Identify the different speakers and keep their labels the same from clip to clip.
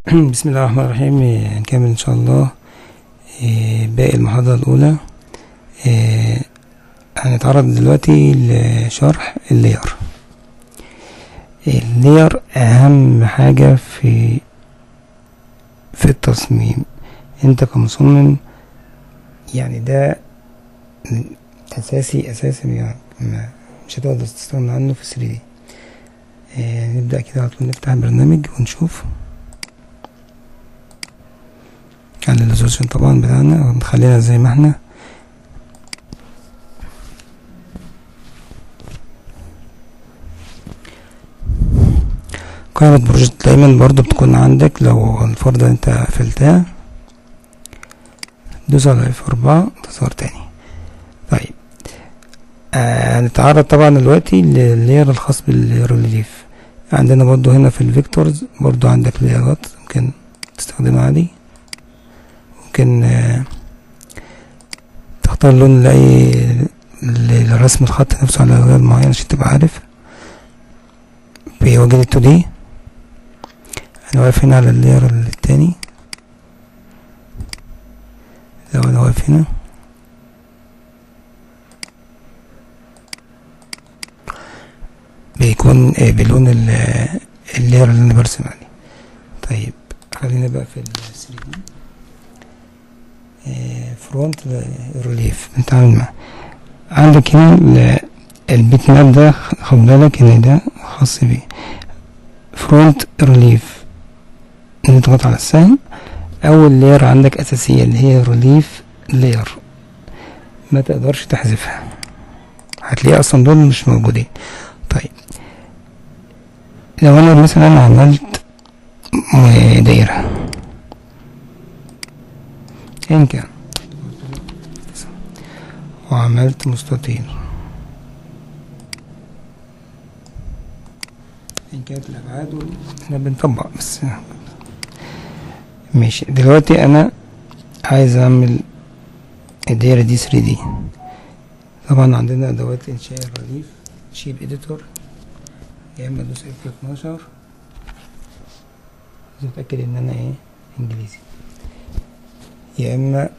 Speaker 1: بسم الله الرحمن الرحيم. نكمل ان شاء الله باقي المحاضرة الأولى. هنتعرض دلوقتي لشرح اللير. اللير أهم حاجة في التصميم. انت كمصمم يعني ده أساسي يعني مش هتقدر تستغنى عنه في 3D. نبدأ كده على طول، نفتح البرنامج ونشوف على الريزولوشن طبعا بتاعنا، ونخلينا زي ما احنا. قائمة بروجكت دايما برضو بتكون عندك، لو الفرض انت قفلتها دوس على F4 تظهر تاني. طيب هنتعرض طبعا دلوقتي لللاير الخاص بالريليف. عندنا برضو هنا في الفيكتورز برضو عندك لايرات ممكن تستخدمها عادي. ممكن تختار لون لرسم الخط نفسه على لاير معين عشان تبقى عارف. في واجهة 2D انا واقف هنا على اللاير التاني. لو انا واقف هنا بيكون بلون اللاير اللي انا برسم عليه. طيب خلينا بقى في ال 3D. فرونت ريليف بنتعامل معاه. عندك هنا البيت ماب ده، خد بالك ان ده خاص بيه فرونت ريليف. نضغط على السهم. اول لاير عندك اساسيه اللي هي ريليف لاير، ما تقدرش تحذفها، هتلاقي اصلا دول مش موجودين. طيب لو انا مثلا عملت دايره ان كان وعملت مستطيل ان كانت الابعاد، احنا بنطبق بس ماشي. دلوقتي انا عايز اعمل الدايره دي 3D. طبعا عندنا ادوات انشاء الريليف، شيب اديتور، يا اما ادوس F12. لازم اتاكد ان انا انجليزي، يا اما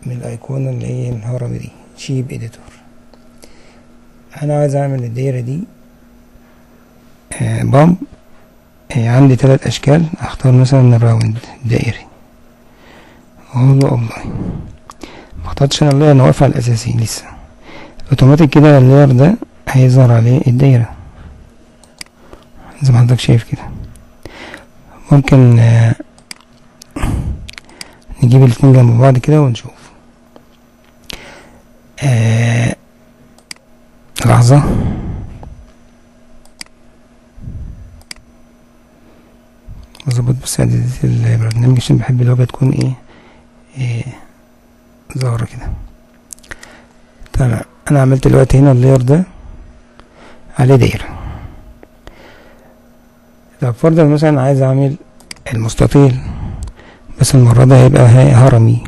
Speaker 1: من الايقونه اللي هي الهرم دي شيب اديتور. انا عايز اعمل الدايره دي بامب. عندي 3 اشكال، اختار مثلا الراوند دائري واقول له ابلاي. مختارتش انا اللاير، انا واقف على الاساسي لسه. اوتوماتيك كده اللاير ده هيظهر عليه الدايره زي ما حضرتك شايف كده. ممكن نجيب الاتنين جنب بعض كده ونشوف. لحظة، اظبط بس اعدادات البرنامج عشان بحب الواجهة تكون ظاهرة كده. تمام، انا عملت دلوقتي هنا اللاير ده عليه دايرة. طب فرضا مثلا عايز اعمل المستطيل، بس المرة ده هيبقى هرمي.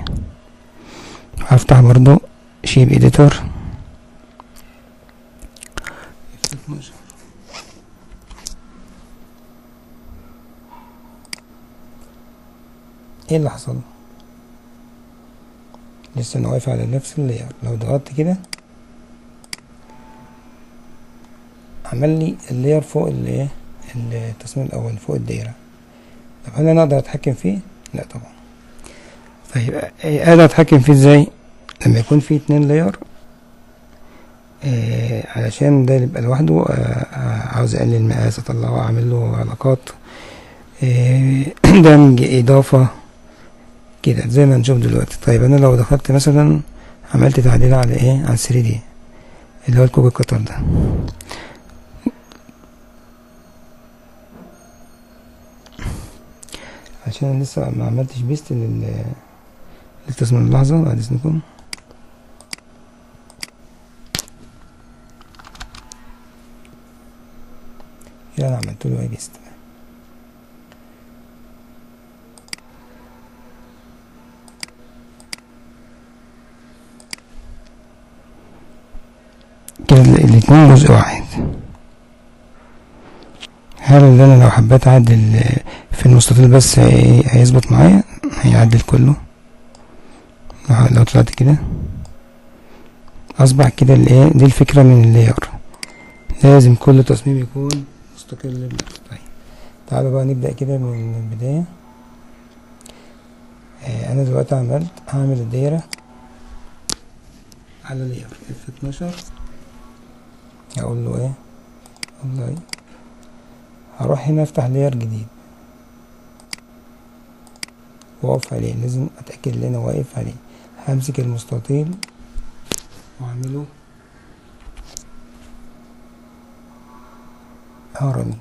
Speaker 1: هفتح برضو شيب اديتور. ايه اللي حصل؟ لسه انا واقف على نفس اللاير. لو ضغطت كده عمل لي اللاير فوق التصميم الاول فوق الدايره. طب هل انا اقدر اتحكم فيه؟ لا طبعا. طيب اقدر اتحكم فيه ازاي؟ لما يكون فيه 2 لاير، علشان ده يبقى لوحده. عاوز اقلل المقاس، اطلعه، اعمل له علاقات، دمج، اضافه كده زي ما نشوف دلوقتي. طيب انا لو دخلت مثلا عملت تعديل على 3D اللي هو الكوب القطر ده، عشان انا لسه ما عملتش بيست للتصميم. اللحظة بعد اذنكم. كده انا عملت له بيست. كده الاتنين جزء واحد. هل اللي انا لو حبيت اعدل في المستطيل بس هيظبط معايا، هيعدل كله. لو طلعت كده اصبح كده الايه دي الفكرة من اللاير، لازم كل تصميم يكون مستقل بنفسه. طيب تعالوا بقى نبدأ كده من البداية. انا دلوقتي هعمل الدايرة على لاير F12. هقول له ايه والله، هروح هنا افتح لاير جديد واقف عليه، لازم اتأكد ان انا واقف عليه. همسك المستطيل واعمله هرمي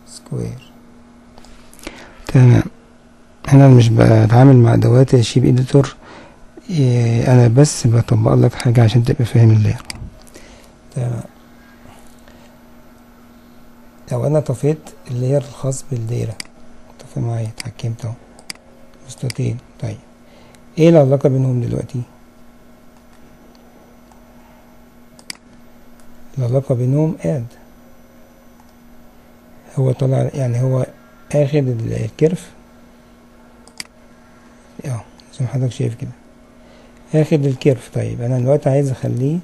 Speaker 1: سكوير. تمام. انا مش بتعامل مع ادوات الشيب اديتور، انا بس بطبق لك حاجة عشان تبقى فاهم اللاير. تمام. لو انا طفيت اللاير الخاص بالدايرة، طفي معايا، اتحكمت اهو مستطيل. طيب ايه العلاقة بينهم دلوقتي؟ العلاقة بينهم اد، هو طلع يعني هو اخد الكيرف زي ما حضرتك شايف كده، اخد الكيرف. طيب انا دلوقتي عايز اخليه،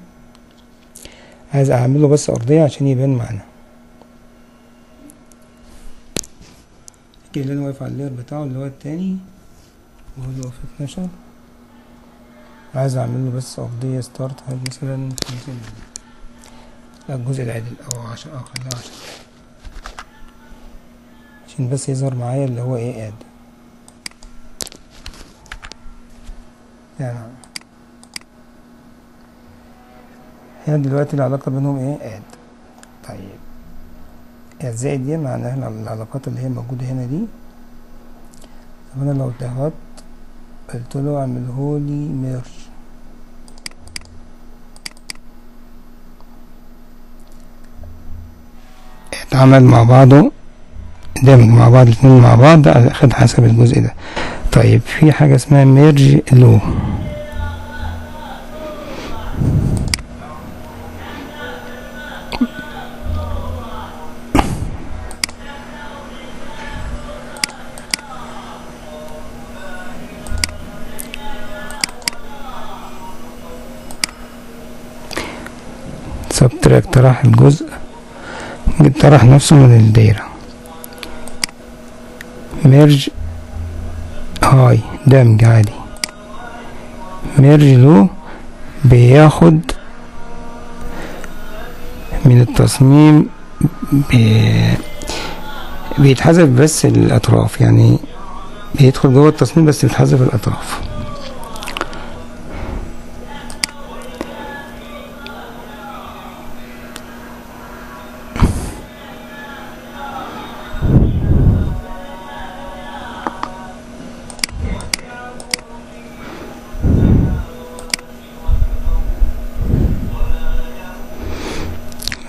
Speaker 1: عايز اعمله بس ارضية عشان يبان معانا كده. اللي انا واقف على اللاير بتاعه اللي هو التاني وهو اللي هو في 12، عايز اعمله بس ارضية ستارت مثلا 50، لا الجزء العدل او 10، خليها 10 عشان بس يظهر معايا اللي هو ايه اد. يعني هنا دلوقتي العلاقة بينهم ايه اد. طيب الزائد دي معناها العلاقات اللي هي موجودة هنا دي. طب انا لو ضغطت قلت له اعملهولي ميرج، اتعمل مع بعضه، دمج مع بعض الاتنين مع بعض، اخد حسب الجزء ده. طيب في حاجة اسمها ميرج لو، سبتراكت طرح الجزء، طرح نفسه من الدايرة. ميرج هاي دمج عادي. ميرج لو بياخد من التصميم، بيتحذف بس الأطراف، يعني بيدخل جوه التصميم بس بيتحذف الأطراف.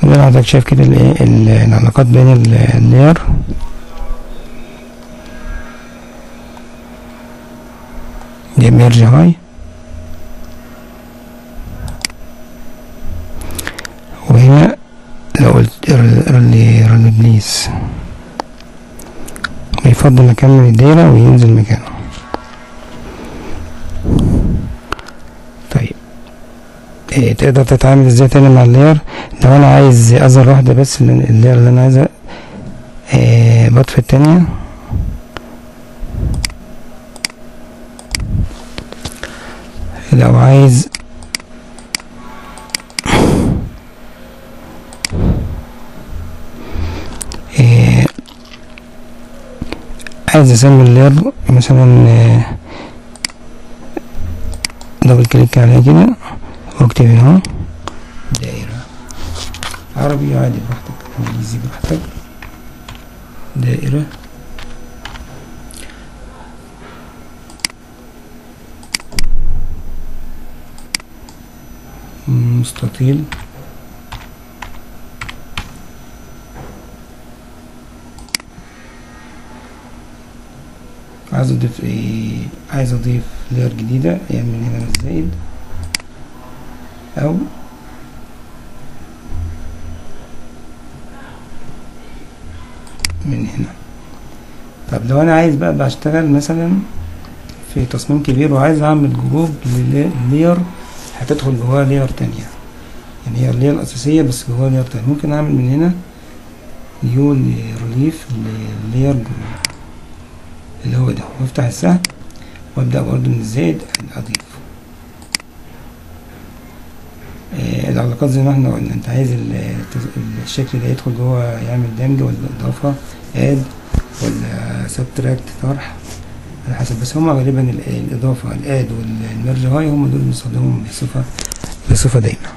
Speaker 1: زي ما حضرتك شايف كده الايه العلاقات بين اللاير. دي ميرج هاي، وهنا لو قلت رولي بليس بيفضل اكمل الدايرة وينزل مكانه. طيب تقدر تتعامل ازاي تاني مع اللاير؟ لو انا عايز اظهر واحدة بس اللاير اللي انا عايزها، بطفي التانية، لو عايز عايز اسمي اللاير مثلا، دبل كليك عليها كده واكتب هنا دائرة، عربي عادي براحتك، انجليزي براحتك، دائرة مستطيل عايز اضيف عايز اضيف لاير جديدة، يعني من هنا الزائد او من هنا طب لو انا عايز بقى بشتغل مثلا في تصميم كبير وعايز اعمل جروب للير هتدخل جواها لير تانية، يعني هي اللير الاساسية بس جواها لير تانية، ممكن اعمل من هنا نيو ريليف للير جروب اللي هو ده، وافتح السهم وابدأ برضو من الزائد اضيف. العلاقات زي ما احنا قلنا، انت عايز الشكل ده يدخل جوه يعمل دمج ولا اضافة اد ولا سبتراكت طرح على حسب، بس هما غالبا الاضافة الاد والميرج هاي هما دول بنستخدمهم بصفة دايمة.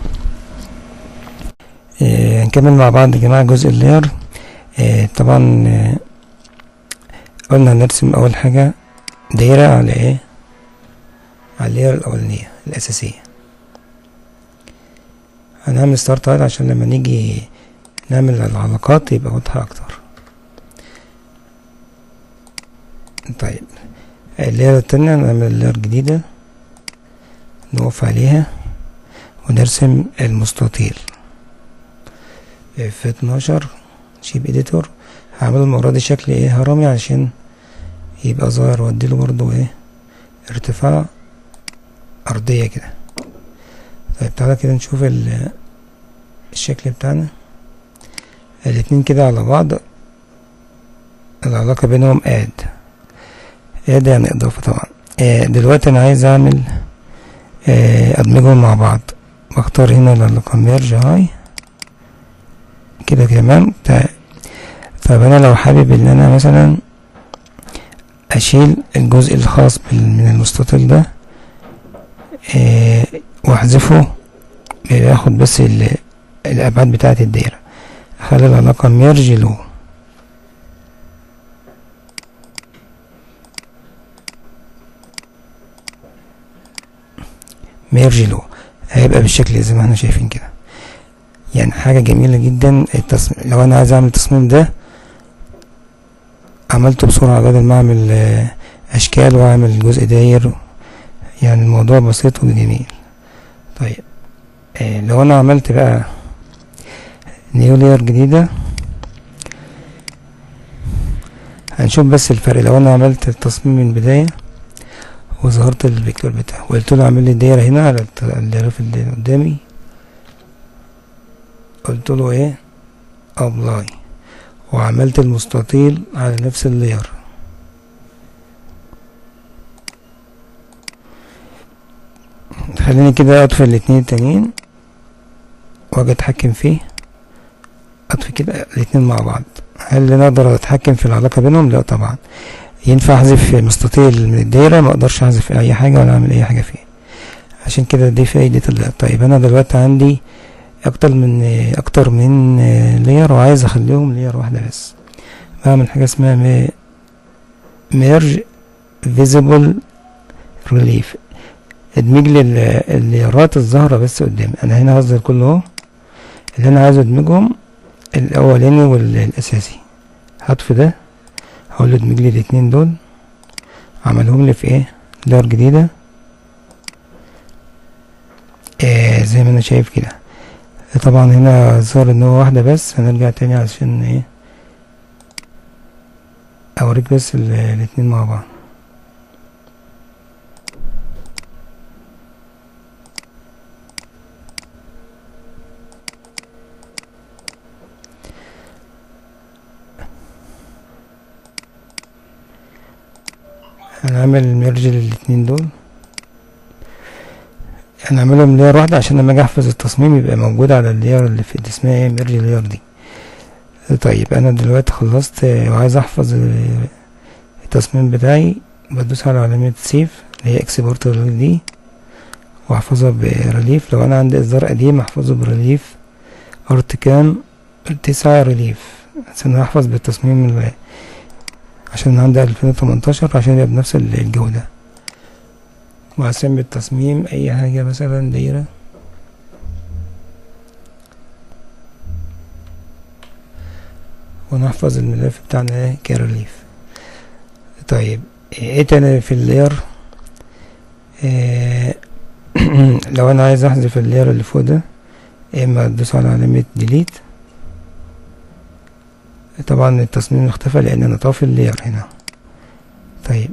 Speaker 1: هنكمل مع بعض يا جماعة جزء اللير. طبعا قلنا هنرسم اول حاجة دايرة على ايه، على اللير الاولانية الاساسية. هنعمل ستارت هايد عشان لما نيجي نعمل العلاقات يبقى واضحة اكتر. طيب اللير التانية نعمل لير جديدة نقف عليها ونرسم المستطيل في 12 شيب اديتور. هعمل المرة دي شكل ايه هرمي عشان يبقى ظاهر، واديله برضو ايه ارتفاع ارضية كده. طيب تعالى كده نشوف الشكل بتاعنا، الاتنين كده على بعض العلاقة بينهم اد يعني اضافة طبعا. دلوقتي انا عايز اعمل ادمجهم مع بعض، بختار هنا العلاقة ميرج هاي كده تمام. طب انا لو حابب ان انا مثلا اشيل الجزء الخاص من المستطيل ده واحذفه، بياخد بس الابعاد بتاعة الدايرة، اخلي العلاقة ميرج له ميرج له، هيبقى بالشكل زي ما احنا شايفين كده. يعني حاجة جميلة جدا التصميم. لو انا عايز اعمل التصميم ده عملته بسرعة بدل ما اعمل اشكال واعمل جزء داير، يعني الموضوع بسيط وجميل. طيب لو انا عملت بقى نيو لير جديدة هنشوف بس الفرق. لو انا عملت التصميم من البداية وظهرت الفيكتور بتاعه وقلت له اعمل لي دايرة هنا على الغلاف اللي قدامي، قلت له ايه ابلاي، وعملت المستطيل على نفس اللير. خليني كده اطفي الاتنين التانيين واجي اتحكم فيه، اطفي كده الاتنين مع بعض. هل انا اقدر اتحكم في العلاقة بينهم؟ لا طبعا. ينفع احذف مستطيل من الدايرة؟ ما اقدرش احذف اي حاجة ولا اعمل اي حاجة فيه، عشان كده دي فايدة اللير. طيب انا دلوقتي عندي اكتر من لير وعايز اخليهم لير واحدة بس، بعمل حاجة اسمها ميرج فيزيبل ريليف، ادمج لي الليرات الظاهرة بس قدامي. انا هنا هظهر كله اهو اللي انا عايز ادمجهم، الاولاني والاساسي. هطفي ده هقول له ادمج لي الاتنين دول، عملهم لي في ايه لير جديدة زي ما انا شايف كده. طبعا هنا ظهر ان هو واحدة بس، هنرجع تاني عشان ايه اوريك بس الاتنين مع بعض. هنعمل ميرج للاتنين دول، هنعملهم لير واحدة عشان لما اجي احفظ التصميم يبقى موجود على اللير اللي في اسمها ايه ميرج لير دي. طيب انا دلوقتي خلصت وعايز احفظ التصميم بتاعي، بدوس على علامة سيف اللي هي اكسبورت دي واحفظها بريليف. لو انا عندي اصدار قديم احفظه بريليف ارتكان 9 ريليف، عشان احفظ بالتصميم عشان عندي 2018 عشان يبقى بنفس الجودة. وهسمي التصميم اي حاجة مثلا دايرة، ونحفظ الملف بتاعنا كريليف. طيب ايه تاني في اللير؟ لو انا عايز احذف اللير اللي فوق ده، اما ادوس على علامة ديليت. طبعا التصميم اختفى لان انا طافي اللير هنا. طيب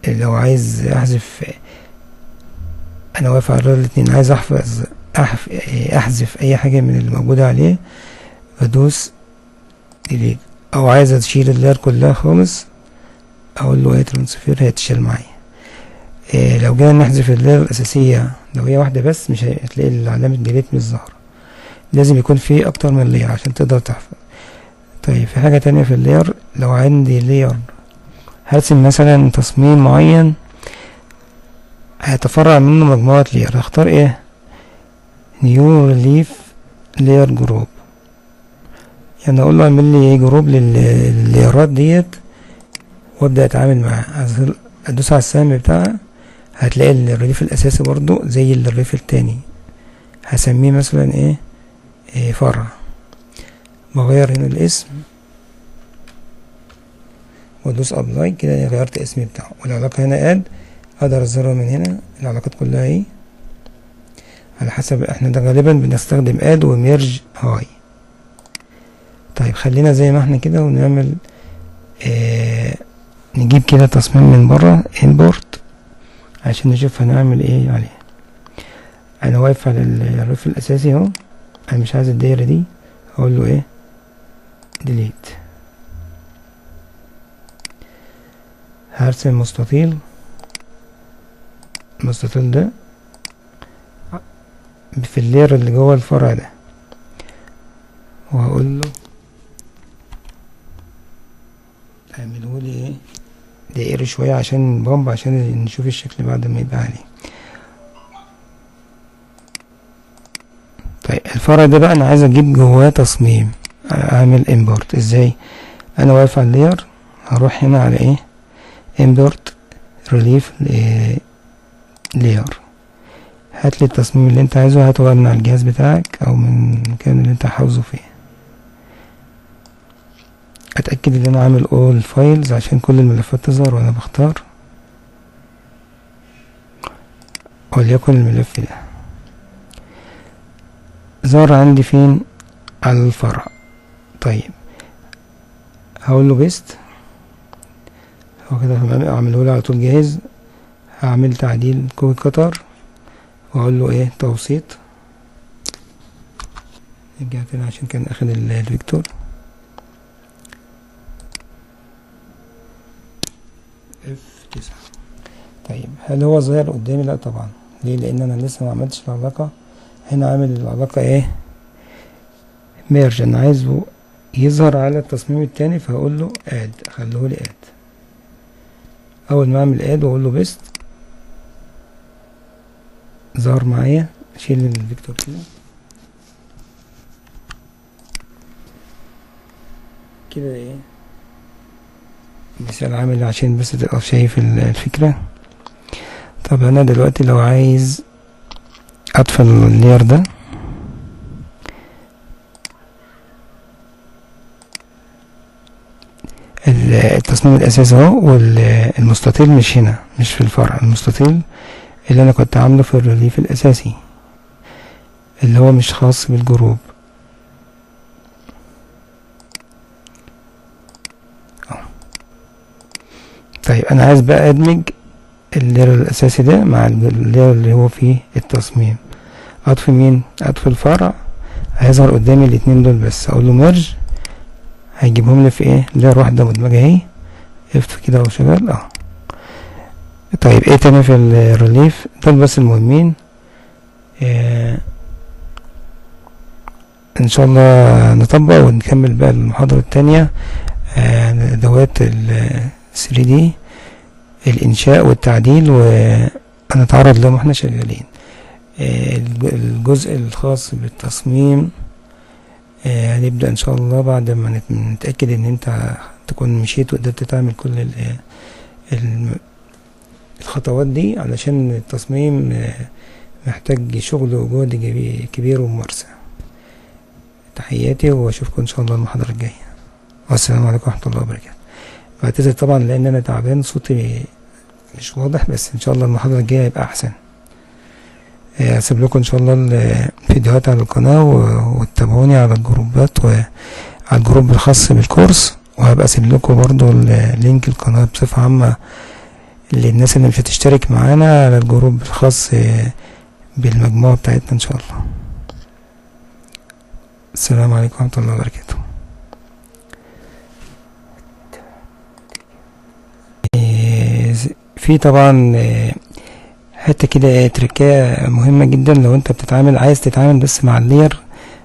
Speaker 1: لو عايز احذف، انا واقف على الاتنين، عايز احذف اي حاجة من اللي موجودة عليه، بدوس ديليت. او عايز اشيل اللير كلها خالص، اقول له ايه ترانسفير، هتشيل معايا. لو جينا نحذف اللير الاساسية، لو هي واحدة بس مش هتلاقي علامة ديليت مش ظاهرة، لازم يكون في اكتر من لير عشان تقدر تحفظ. طيب في حاجة تانية في اللير، لو عندي لير هرسم مثلا تصميم معين هيتفرع منه مجموعة لير، هختار ايه؟ نيو ريليف لير جروب، يعني اقول له اعمل لي جروب للليرات ديت وابدا اتعامل معاها. ادوس على السهم بتاعها، هتلاقي الريليف الاساسي برضو زي الريليف التاني، هسميه مثلا ايه فرع. بغير هنا الاسم وادوس ابلاي، كده غيرت اسمي بتاعه. والعلاقة هنا اد، اقدر اظهرها من هنا، العلاقات كلها ايه على حسب، احنا ده غالبا بنستخدم اد وميرج هاي. طيب خلينا زي ما احنا كده ونعمل نجيب كده تصميم من بره import عشان نشوف هنعمل ايه عليه. انا واقف على الرف الاساسي اهو، انا مش عايز الدايره دي، اقول له ايه ديليت. هرسم مستطيل، المستطيل ده في اللير اللي جوه الفرع ده، وهقول له اعمله لي ايه دائري شويه عشان بامب، عشان نشوف الشكل بعد ما يبقى عليه. طيب الفرع ده بقى انا عايز اجيب جواه تصميم، اعمل امبورت ازاي؟ انا واقف على اللير، هروح هنا على ايه امبورت ريليف لير، هاتلي التصميم اللي انت عايزه، هاته من على الجهاز بتاعك او من المكان اللي انت حافظه فيه. اتأكد ان انا عامل all files عشان كل الملفات تظهر وانا بختار، وليكن الملف ده ظهر عندي فين؟ على الفرع. طيب هقول له بيست، هو كده اعمله لي على طول جاهز. هعمل تعديل كود قطر واقول له ايه توسيط، نرجع تاني عشان كان اخد الفيكتور F9. طيب هل هو ظاهر قدامي؟ لا طبعا، ليه؟ لان انا لسه ما عملتش العلاقة. هنا عامل العلاقة ايه ميرج، انا عايزه يظهر على التصميم التاني، فهقول له اد، اخليه لي اد. اول ما اعمل اد واقول له بيست، ظهر معايا. اشيل الفيكتور كده ايه مثال عامل عشان بس تبقى شايف الفكرة. طب انا دلوقتي لو عايز اطفي اللير ده، التصميم الاساسي اهو، والمستطيل مش هنا، مش في الفرع، المستطيل اللي انا كنت عامله في الريليف الاساسي اللي هو مش خاص بالجروب. طيب انا عايز بقى ادمج اللير الاساسي ده مع اللير اللي هو فيه التصميم. اطفي مين؟ اطفي الفرع، هيظهر قدامي الاتنين دول بس، اقول له ميرج، هيجيبهم لي في ايه لير واحده مدمجه اهي. افتح كده وشغال طيب ايه تاني في الريليف؟ دول بس المهمين. ان شاء الله نطبق ونكمل بقى المحاضرة التانية، ادوات ال 3D الانشاء والتعديل، ونتعرض لهم واحنا شغالين. الجزء الخاص بالتصميم هنبدأ ان شاء الله بعد ما نتأكد ان انت تكون مشيت وقدرت تعمل كل الخطوات دي، علشان التصميم محتاج شغل وجهد كبير وممارسة. تحياتي واشوفكم ان شاء الله المحاضرة الجاية، والسلام عليكم ورحمة الله وبركاته. بعتذر طبعا لان انا تعبان، صوتي مش واضح، بس ان شاء الله المحاضرة الجاية هيبقى احسن. هسيب لكم ان شاء الله الفيديوهات على القناة، وتتابعوني على الجروبات وعلى الجروب الخاص بالكورس، وهبقى اسيب لكم برضو اللينك القناة بصفة عامة للناس اللي مش هتشترك معانا على الجروب الخاص بالمجموعة بتاعتنا ان شاء الله. السلام عليكم ورحمة الله وبركاته. في طبعا حتة كده تركية مهمة جدا لو انت بتتعامل عايز تتعامل بس مع اللير،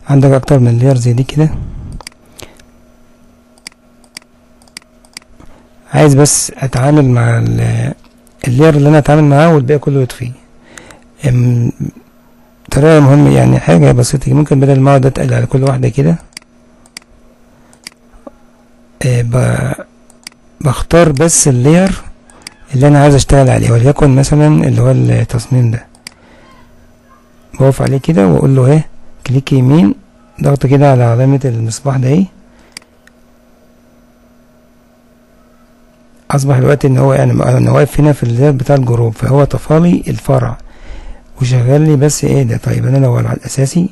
Speaker 1: عندك اكتر من لير زي دي كده، عايز بس اتعامل مع اللير اللي انا اتعامل معاه والباقي كله يطفيه. طريقة مهمة يعني حاجة بسيطة، ممكن بدل ما اقعد اتقل على كل واحدة كده بختار بس اللير اللي انا عايز اشتغل عليه، وليكن مثلا اللي هو التصميم ده، بقف عليه كده واقول له ايه كليك يمين، ضغط كده على علامة المصباح ده ايه، اصبح الوقت ان هو يعني انا واقف هنا في اللير بتاع الجروب، فهو طفالي الفرع وشغل لي بس ايه ده. طيب انا لو على الاساسي،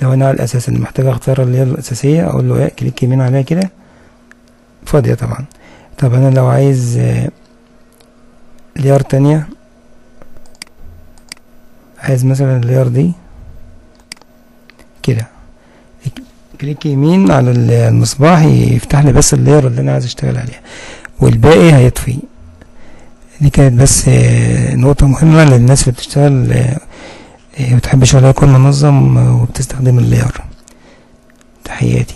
Speaker 1: لو انا على الاساس اللي محتاج اختار اللير الاساسية اقول له ايه كليك يمين عليها كده، فاضية طبعا. طب انا لو عايز لير تانية، عايز مثلا اللير دي كده، كليك يمين على المصباح يفتح لي بس اللير اللي انا عايز اشتغل عليها والباقي هيطفي. دي كانت بس نقطة مهمة للناس اللي بتشتغل وتحب شغلها يكون منظم وبتستخدم اللير. تحياتي.